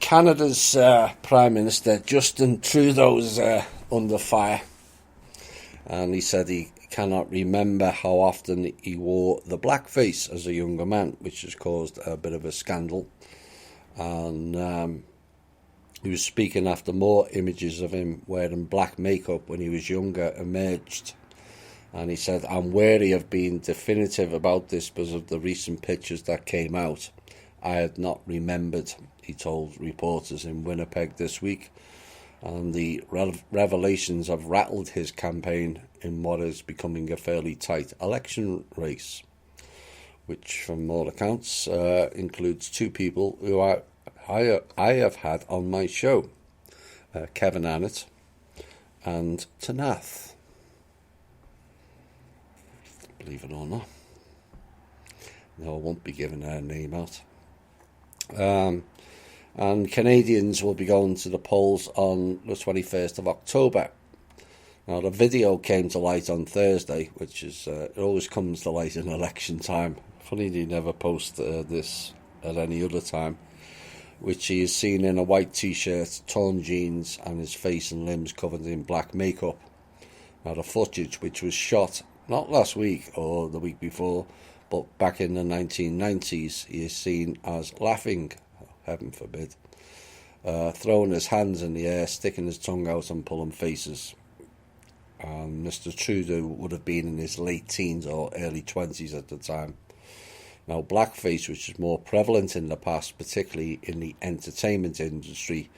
Canada's Prime Minister Justin Trudeau's under fire, and he said he cannot remember how often he wore the blackface as a younger man, which has caused a bit of a scandal. And he was speaking after more images of him wearing black makeup when he was younger emerged. And he said, "I'm wary of being definitive about this because of the recent pictures that came out. I had not remembered," he told reporters in Winnipeg this week. And the revelations have rattled his campaign in what is becoming a fairly tight election race, which from all accounts includes two people who I have had on my show, Kevin Annett and Tanath. Believe it or not. No, I won't be giving her name out. And Canadians will be going to the polls on the 21st of October. Now, the video came to light on Thursday, which is, it always comes to light in election time. Funny they never post this at any other time, which he is seen in a white t-shirt, torn jeans, and his face and limbs covered in black makeup. Now, the footage, which was shot not last week or the week before, but back in the 1990s, he is seen as laughing, heaven forbid, throwing his hands in the air, sticking his tongue out and pulling faces. Mr. Trudeau would have been in his late teens or early 20s at the time. Now, blackface, which is more prevalent in the past, particularly in the entertainment industry,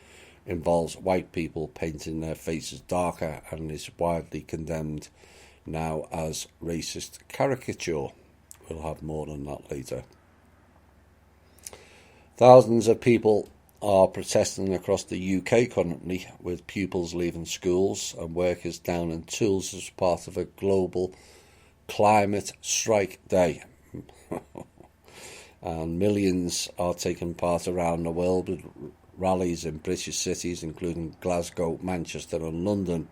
involves white people painting their faces darker and is widely condemned now as racist caricature. We'll have more on that later. Thousands of people are protesting across the UK currently, with pupils leaving schools and workers down in tools as part of a global climate strike day. And millions are taking part around the world with rallies in British cities, including Glasgow, Manchester and London,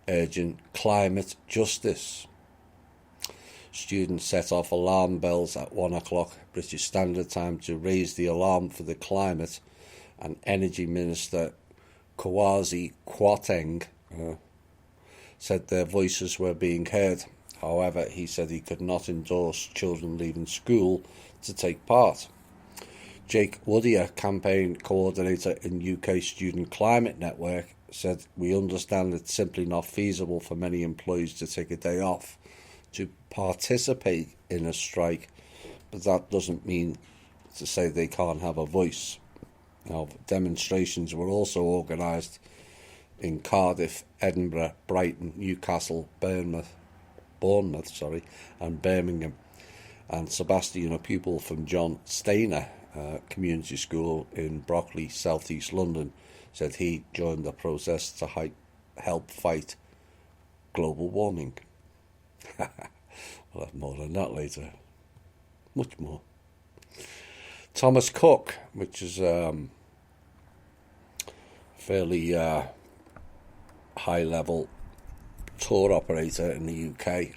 urging climate justice. Students set off alarm bells at 1 o'clock British Standard Time to raise the alarm for the climate, and Energy Minister Kwasi Kwarteng said their voices were being heard. However, he said he could not endorse children leaving school to take part. Jake Woodier, campaign coordinator in UK Student Climate Network, said, "We understand it's simply not feasible for many employees to take a day off to participate in a strike, but that doesn't mean to say they can't have a voice." Now, demonstrations were also organised in Cardiff, Edinburgh, Brighton, Newcastle, Bournemouth, and Birmingham. And Sebastian, a pupil from John Stainer Community School in Brockley, South East London, said he joined the protest to help fight global warming. We'll have more on that later. Much more. Thomas Cook, which is fairly high-level tour operator in the UK,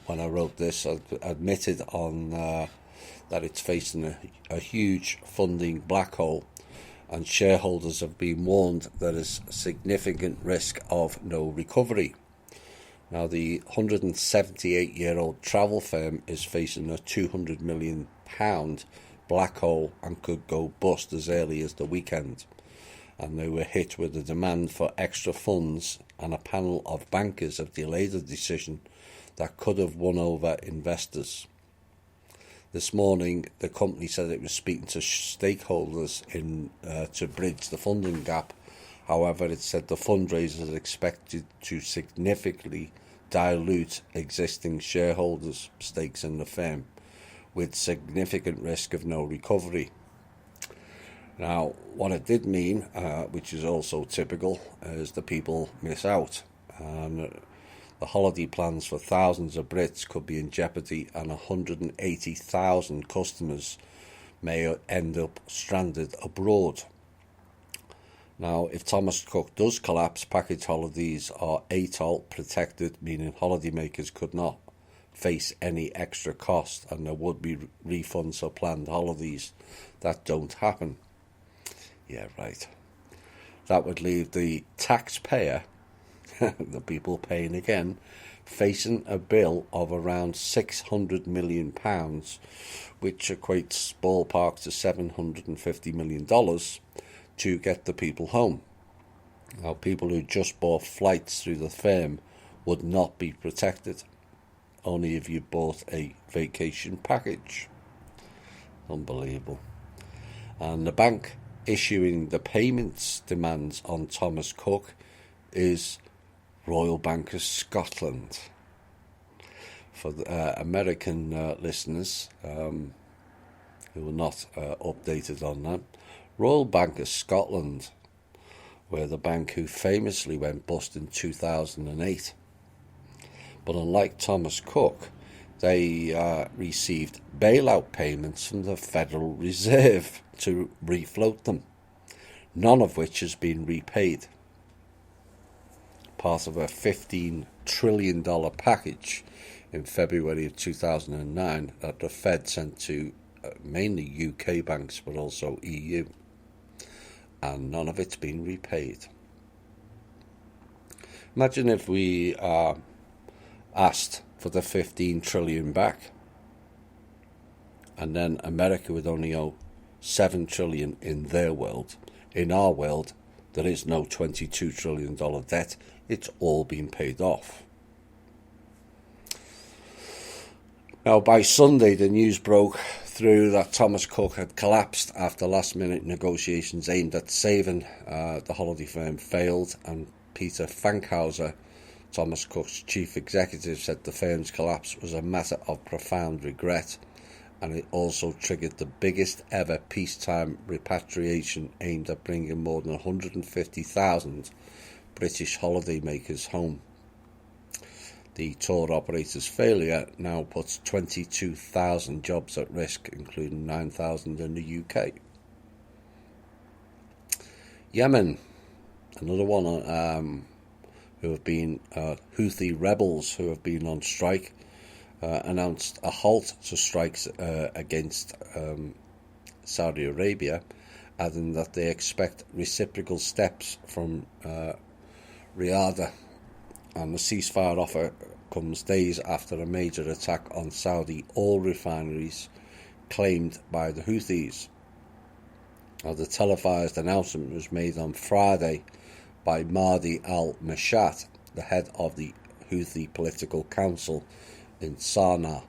when I wrote this, I admitted on that it's facing a huge funding black hole, and shareholders have been warned there is significant risk of no recovery. Now, the 178-year-old travel firm is facing a £200 million black hole and could go bust as early as the weekend. And they were hit with a demand for extra funds, and a panel of bankers have delayed a decision that could have won over investors. This morning, the company said it was speaking to stakeholders to bridge the funding gap. However, it said the fundraiser is expected to significantly dilute existing shareholders' stakes in the firm, with significant risk of no recovery. Now, what it did mean, which is also typical, is the people miss out. And the holiday plans for thousands of Brits could be in jeopardy, and 180,000 customers may end up stranded abroad. Now, if Thomas Cook does collapse, package holidays are ATOL protected, meaning holidaymakers could not face any extra cost, and there would be refunds for planned holidays that don't happen. Yeah, right. That would leave the taxpayer, the people paying again, facing a bill of around £600 million, which equates ballpark to $750 million to get the people home. Now, people who just bought flights through the firm would not be protected, only if you bought a vacation package. Unbelievable. And the bank issuing the payments demands on Thomas Cook is Royal Bank of Scotland. For the American listeners who are not updated on that, Royal Bank of Scotland were the bank who famously went bust in 2008. But unlike Thomas Cook, they received bailout payments from the Federal Reserve to refloat them, none of which has been repaid. Part of a $15 trillion package in February of 2009 that the Fed sent to mainly UK banks but also EU, and none of it's been repaid. Imagine if we asked for the 15 trillion back, and then America would only owe 7 trillion in their world. In our world, there is no $22 trillion debt. It's all been paid off. Now, by Sunday, the news broke through that Thomas Cook had collapsed after last-minute negotiations aimed at saving the holiday firm failed, and Peter Fankhauser, Thomas Cook's chief executive, said the firm's collapse was a matter of profound regret, and it also triggered the biggest ever peacetime repatriation aimed at bringing more than 150,000 British holidaymakers home. The tour operator's failure now puts 22,000 jobs at risk, including 9,000 in the UK. Yemen, another one who have been Houthi rebels who have been on strike, announced a halt to strikes against Saudi Arabia, adding that they expect reciprocal steps from Riyadh. And the ceasefire offer comes days after a major attack on Saudi oil refineries claimed by the Houthis. Now, the televised announcement was made on Friday by Mahdi al-Mashat, the head of the Houthi Political Council in Sana'a,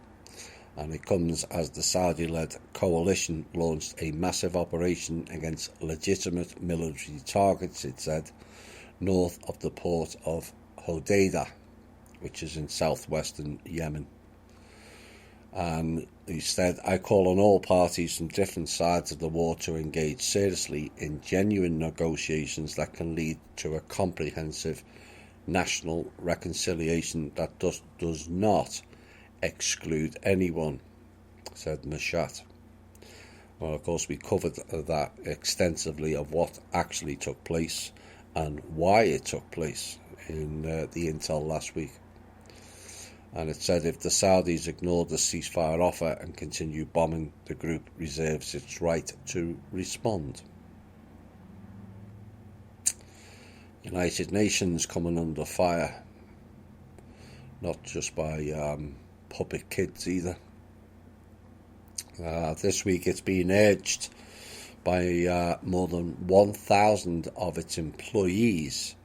and it comes as the Saudi-led coalition launched a massive operation against legitimate military targets, it said, north of the port of Hodeidah, which is in southwestern Yemen. And he said, I call on all parties from different sides of the war to engage seriously in genuine negotiations that can lead to a comprehensive national reconciliation that does not exclude anyone, said Mashat. Well, of course, we covered that extensively of what actually took place and why it took place in the Intel last week. And it said if the Saudis ignore the ceasefire offer and continue bombing, the group reserves its right to respond. United Nations coming under fire, not just by puppet kids either. This week it's been urged by more than 1,000 of its employees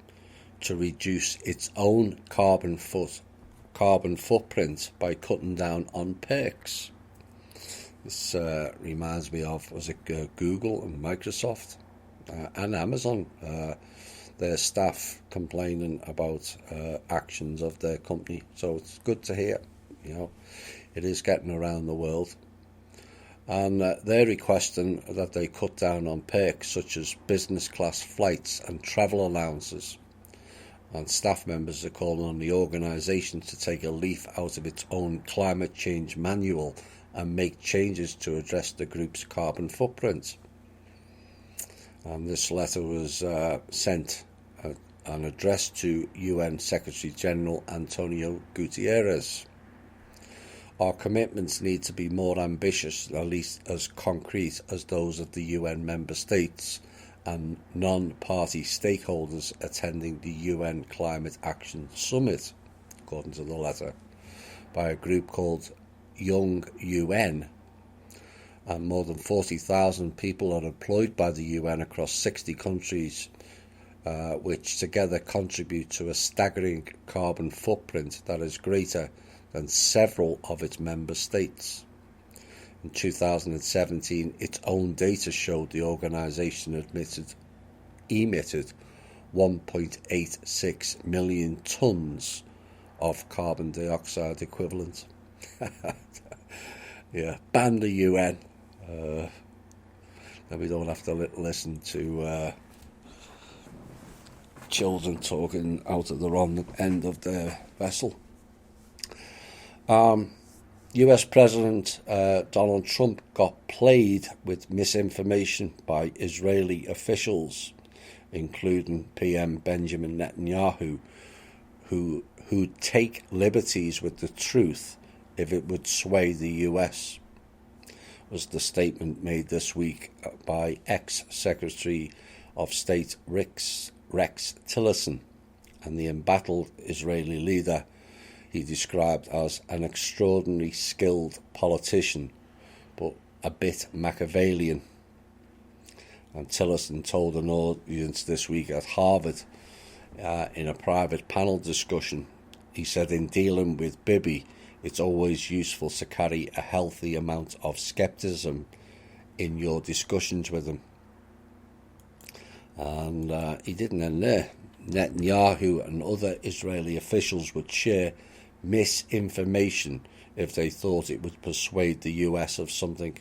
to reduce its own carbon footprint by cutting down on perks. This reminds me of, was it Google and Microsoft and Amazon, their staff complaining about actions of their company. So it's good to hear, it is getting around the world. And they're requesting that they cut down on perks such as business class flights and travel allowances. And staff members are calling on the organisation to take a leaf out of its own climate change manual and make changes to address the group's carbon footprint. And this letter was sent and addressed to UN Secretary General Antonio Guterres. Our commitments need to be more ambitious, at least as concrete as those of the UN member states and non-party stakeholders attending the UN Climate Action Summit, according to the letter, by a group called Young UN. And more than 40,000 people are employed by the UN across 60 countries, which together contribute to a staggering carbon footprint that is greater than several of its member states. In 2017, its own data showed the organisation emitted 1.86 million tonnes of carbon dioxide equivalent. Yeah, ban the UN. Then we don't have to listen to children talking out of the wrong end of the vessel. US President Donald Trump got played with misinformation by Israeli officials, including PM Benjamin Netanyahu, who take liberties with the truth if it would sway the US, was the statement made this week by ex-Secretary of State Rex Tillerson, and the embattled Israeli leader he described as an extraordinarily skilled politician, but a bit Machiavellian. And Tillerson told an audience this week at Harvard in a private panel discussion, he said, in dealing with Bibi, it's always useful to carry a healthy amount of skepticism in your discussions with him. And he didn't end there. Netanyahu and other Israeli officials would share misinformation if they thought it would persuade the US of something.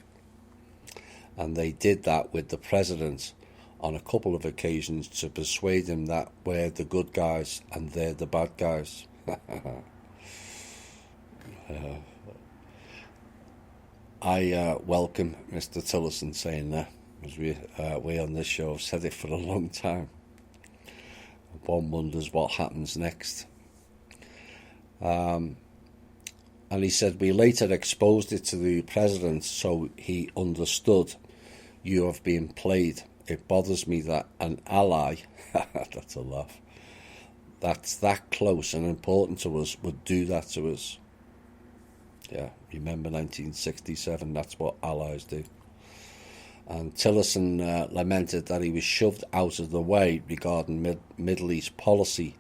And they did that with the president on a couple of occasions to persuade him that we're the good guys and they're the bad guys. I welcome Mr. Tillerson saying that, as we on this show have said it for a long time. One wonders what happens next. And he said, we later exposed it to the president so he understood you have been played. It bothers me that an ally, that's a laugh, that's that close and important to us would do that to us. Yeah, remember 1967, that's what allies do. And Tillerson lamented that he was shoved out of the way regarding Middle East policy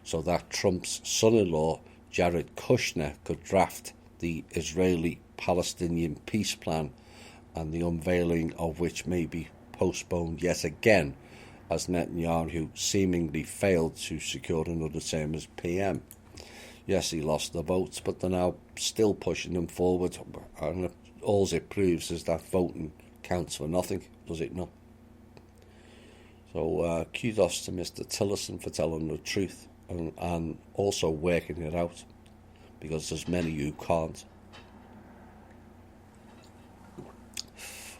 so that Trump's son-in-law, Jared Kushner, could draft the Israeli-Palestinian peace plan, and the unveiling of which may be postponed yet again as Netanyahu seemingly failed to secure another term as PM. Yes, he lost the votes, but they're now still pushing him forward, and all it proves is that voting counts for nothing, does it not? So kudos to Mr. Tillerson for telling the truth and also working it out, because there's many who can't.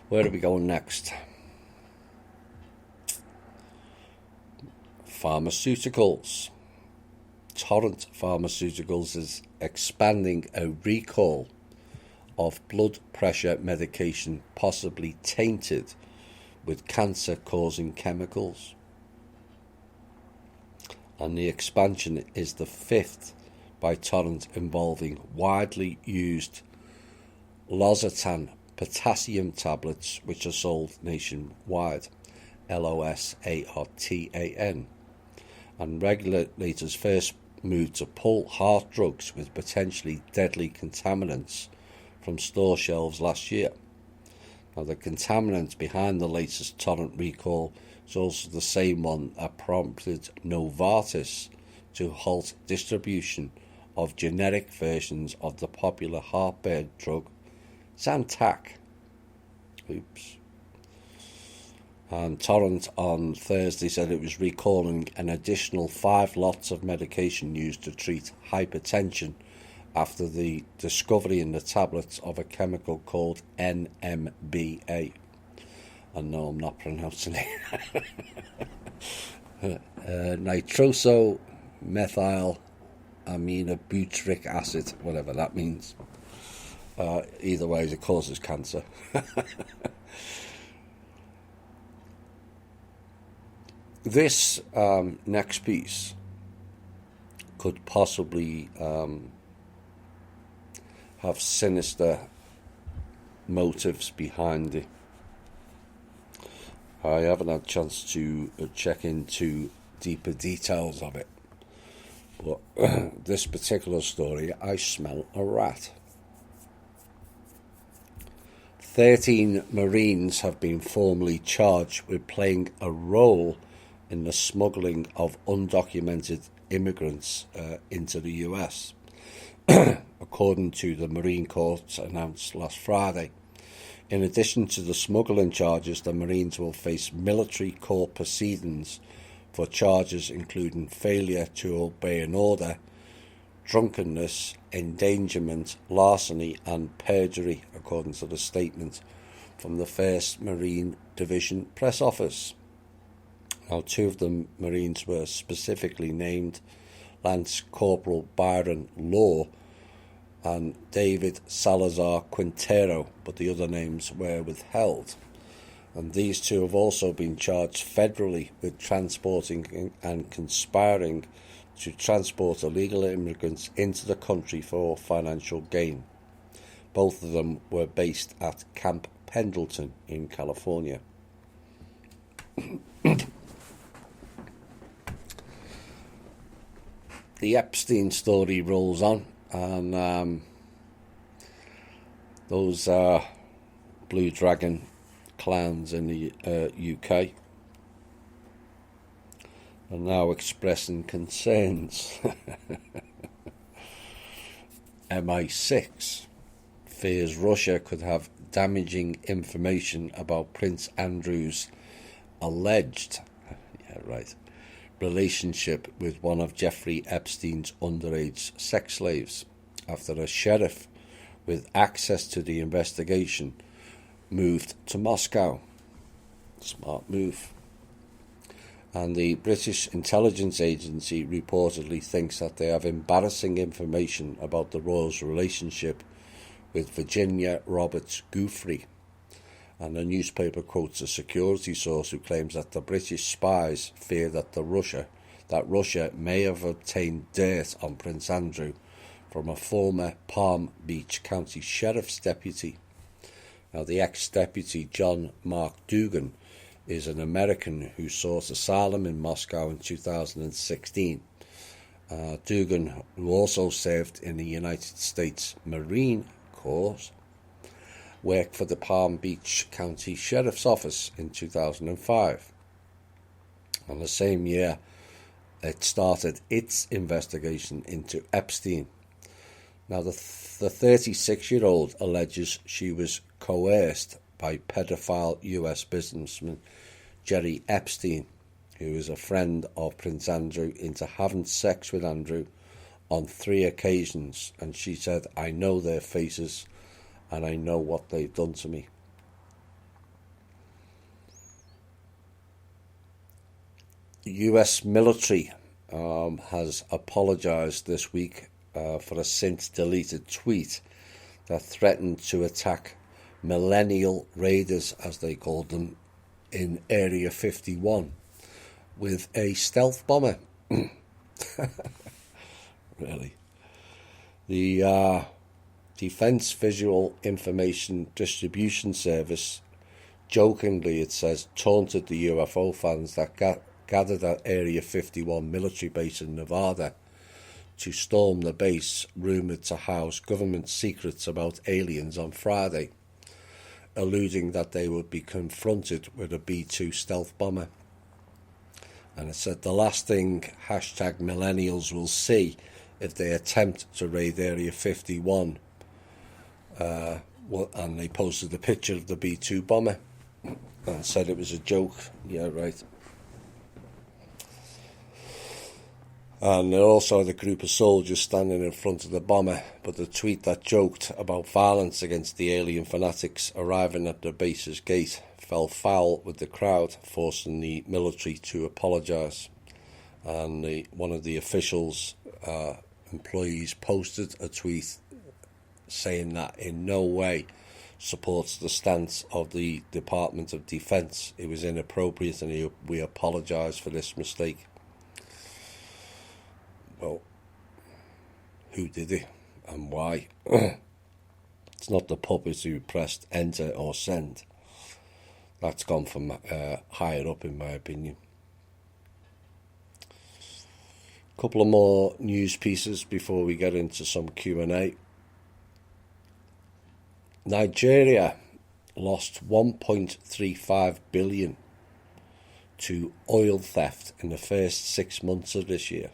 Where are we going next? Pharmaceuticals. Torrent Pharmaceuticals is expanding a recall of blood pressure medication possibly tainted with cancer-causing chemicals. And the expansion is the fifth by Torrent, involving widely used Losartan potassium tablets, which are sold nationwide, Losartan. And regulators first moved to pull heart drugs with potentially deadly contaminants from store shelves last year. Now, the contaminant behind the latest Torrent recall is also the same one that prompted Novartis to halt distribution of generic versions of the popular heartburn drug Zantac. Oops. And Torrent on Thursday said it was recalling an additional 5 lots of medication used to treat hypertension after the discovery in the tablets of a chemical called NMBA. And no, I'm not pronouncing it. Nitrosamethylamidobutyric acid, whatever that means. Either way, it causes cancer. This next piece could possibly have sinister motives behind it. I haven't had a chance to check into deeper details of it, but this particular story, I smell a rat. 13 Marines have been formally charged with playing a role in the smuggling of undocumented immigrants into the US, according to the Marine Corps announced last Friday. In addition to the smuggling charges, the Marines will face military court proceedings for charges including failure to obey an order, drunkenness, endangerment, larceny and perjury, according to the statement from the 1st Marine Division press office. Now, 2 of the Marines were specifically named, Lance Corporal Byron Law and David Salazar Quintero, but the other names were withheld. And these 2 have also been charged federally with transporting and conspiring to transport illegal immigrants into the country for financial gain. Both of them were based at Camp Pendleton in California. The Epstein story rolls on, and those Blue Dragon clowns in the UK are now expressing concerns. MI6 fears Russia could have damaging information about Prince Andrew's alleged relationship with one of Jeffrey Epstein's underage sex slaves after a sheriff with access to the investigation moved to Moscow. Smart move. And the British intelligence agency reportedly thinks that they have embarrassing information about the royals' relationship with Virginia Roberts Giuffre. And the newspaper quotes a security source who claims that the British spies fear that Russia may have obtained dirt on Prince Andrew from a former Palm Beach County Sheriff's deputy. Now, the ex-deputy John Mark Dugan is an American who sought asylum in Moscow in 2016. Dugan, who also served in the United States Marine Corps, worked for the Palm Beach County Sheriff's Office in 2005. And the same year, it started its investigation into Epstein. Now, the 36-year-old alleges she was coerced by pedophile US businessman Jerry Epstein, who is a friend of Prince Andrew, into having sex with Andrew on 3 occasions. And she said, "I know their faces and I know what they've done to me." The US military has apologized this week for a since-deleted tweet that threatened to attack millennial raiders, as they called them, in Area 51 with a stealth bomber. Really. The Defense Visual Information Distribution Service, jokingly it says, taunted the UFO fans that gathered at Area 51 military base in Nevada to storm the base rumoured to house government secrets about aliens on Friday, alluding that they would be confronted with a B-2 stealth bomber. And it said the last thing #millennials will see if they attempt to raid Area 51. And they posted a picture of the B-2 bomber and said it was a joke. Yeah, right. And they also had a group of soldiers standing in front of the bomber, but the tweet that joked about violence against the alien fanatics arriving at the base's gate fell foul with the crowd, forcing the military to apologise. And one of the officials' employees posted a tweet saying that in no way supports the stance of the Department of Defence. It was inappropriate and we apologise for this mistake. Well, who did it and why? It's not the puppets who pressed enter or send. That's gone from higher up, in my opinion. A couple of more news pieces before we get into some Q&A. Nigeria lost 1.35 billion to oil theft in the first 6 months of this year.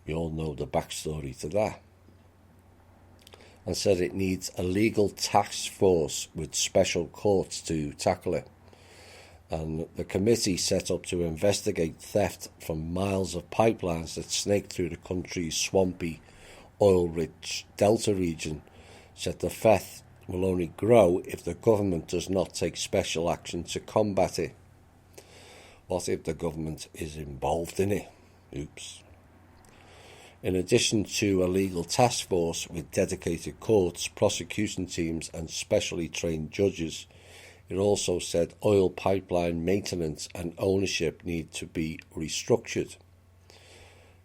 You all know the backstory to that. And said it needs a legal task force with special courts to tackle it. And the committee set up to investigate theft from miles of pipelines that snake through the country's swampy, oil-rich delta region said the theft will only grow if the government does not take special action to combat it. What if the government is involved in it? Oops. In addition to a legal task force with dedicated courts, prosecution teams and specially trained judges, it also said oil pipeline maintenance and ownership need to be restructured.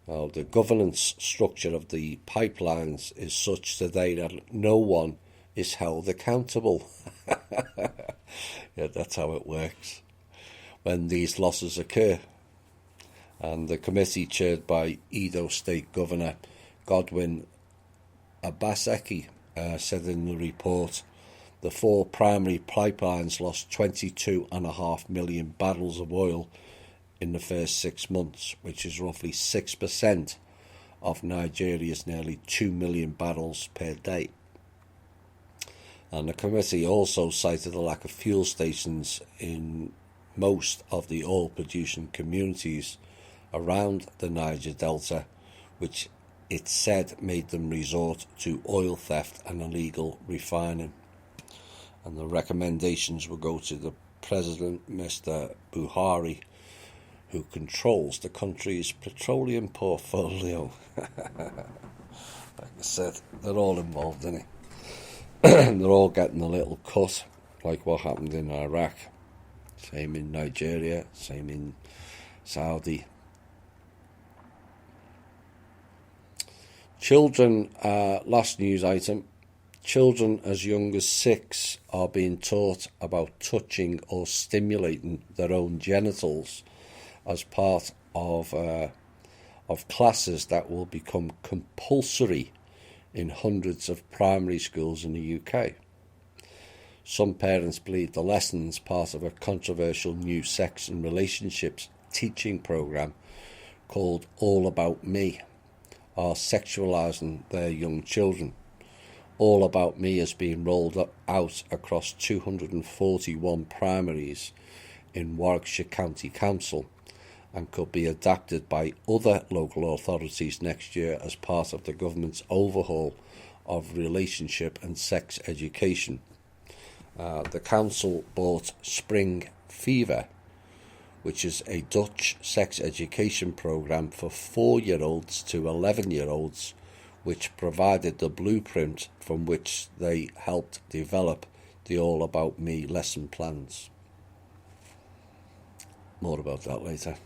Now, the governance structure of the pipelines is such today that no one is held accountable. Yeah, that's how it works when these losses occur. And the committee, chaired by Edo State Governor Godwin Obaseki, said in the report, the 4 primary pipelines lost 22.5 million barrels of oil in the first 6 months, which is roughly 6% of Nigeria's nearly 2 million barrels per day. And the committee also cited a lack of fuel stations in most of the oil-producing communities around the Niger Delta, which it said made them resort to oil theft and illegal refining. And the recommendations will go to the President, Mr. Buhari, who controls the country's petroleum portfolio. Like I said, they're all involved in it. They're all getting a little cut, like what happened in Iraq. Same in Nigeria, same in Saudi. Children, last news item. Children as young as 6 are being taught about touching or stimulating their own genitals as part of classes that will become compulsory in hundreds of primary schools in the UK. Some parents believe the lessons part of a controversial new sex and relationships teaching programme called All About Me are sexualising their young children. All About Me is being rolled out across 241 primaries in Warwickshire County Council and could be adapted by other local authorities next year as part of the government's overhaul of relationship and sex education. The council bought Spring Fever, which is a Dutch sex education programme for 4-year-olds to 11-year-olds, which provided the blueprint from which they helped develop the All About Me lesson plans. More about that later.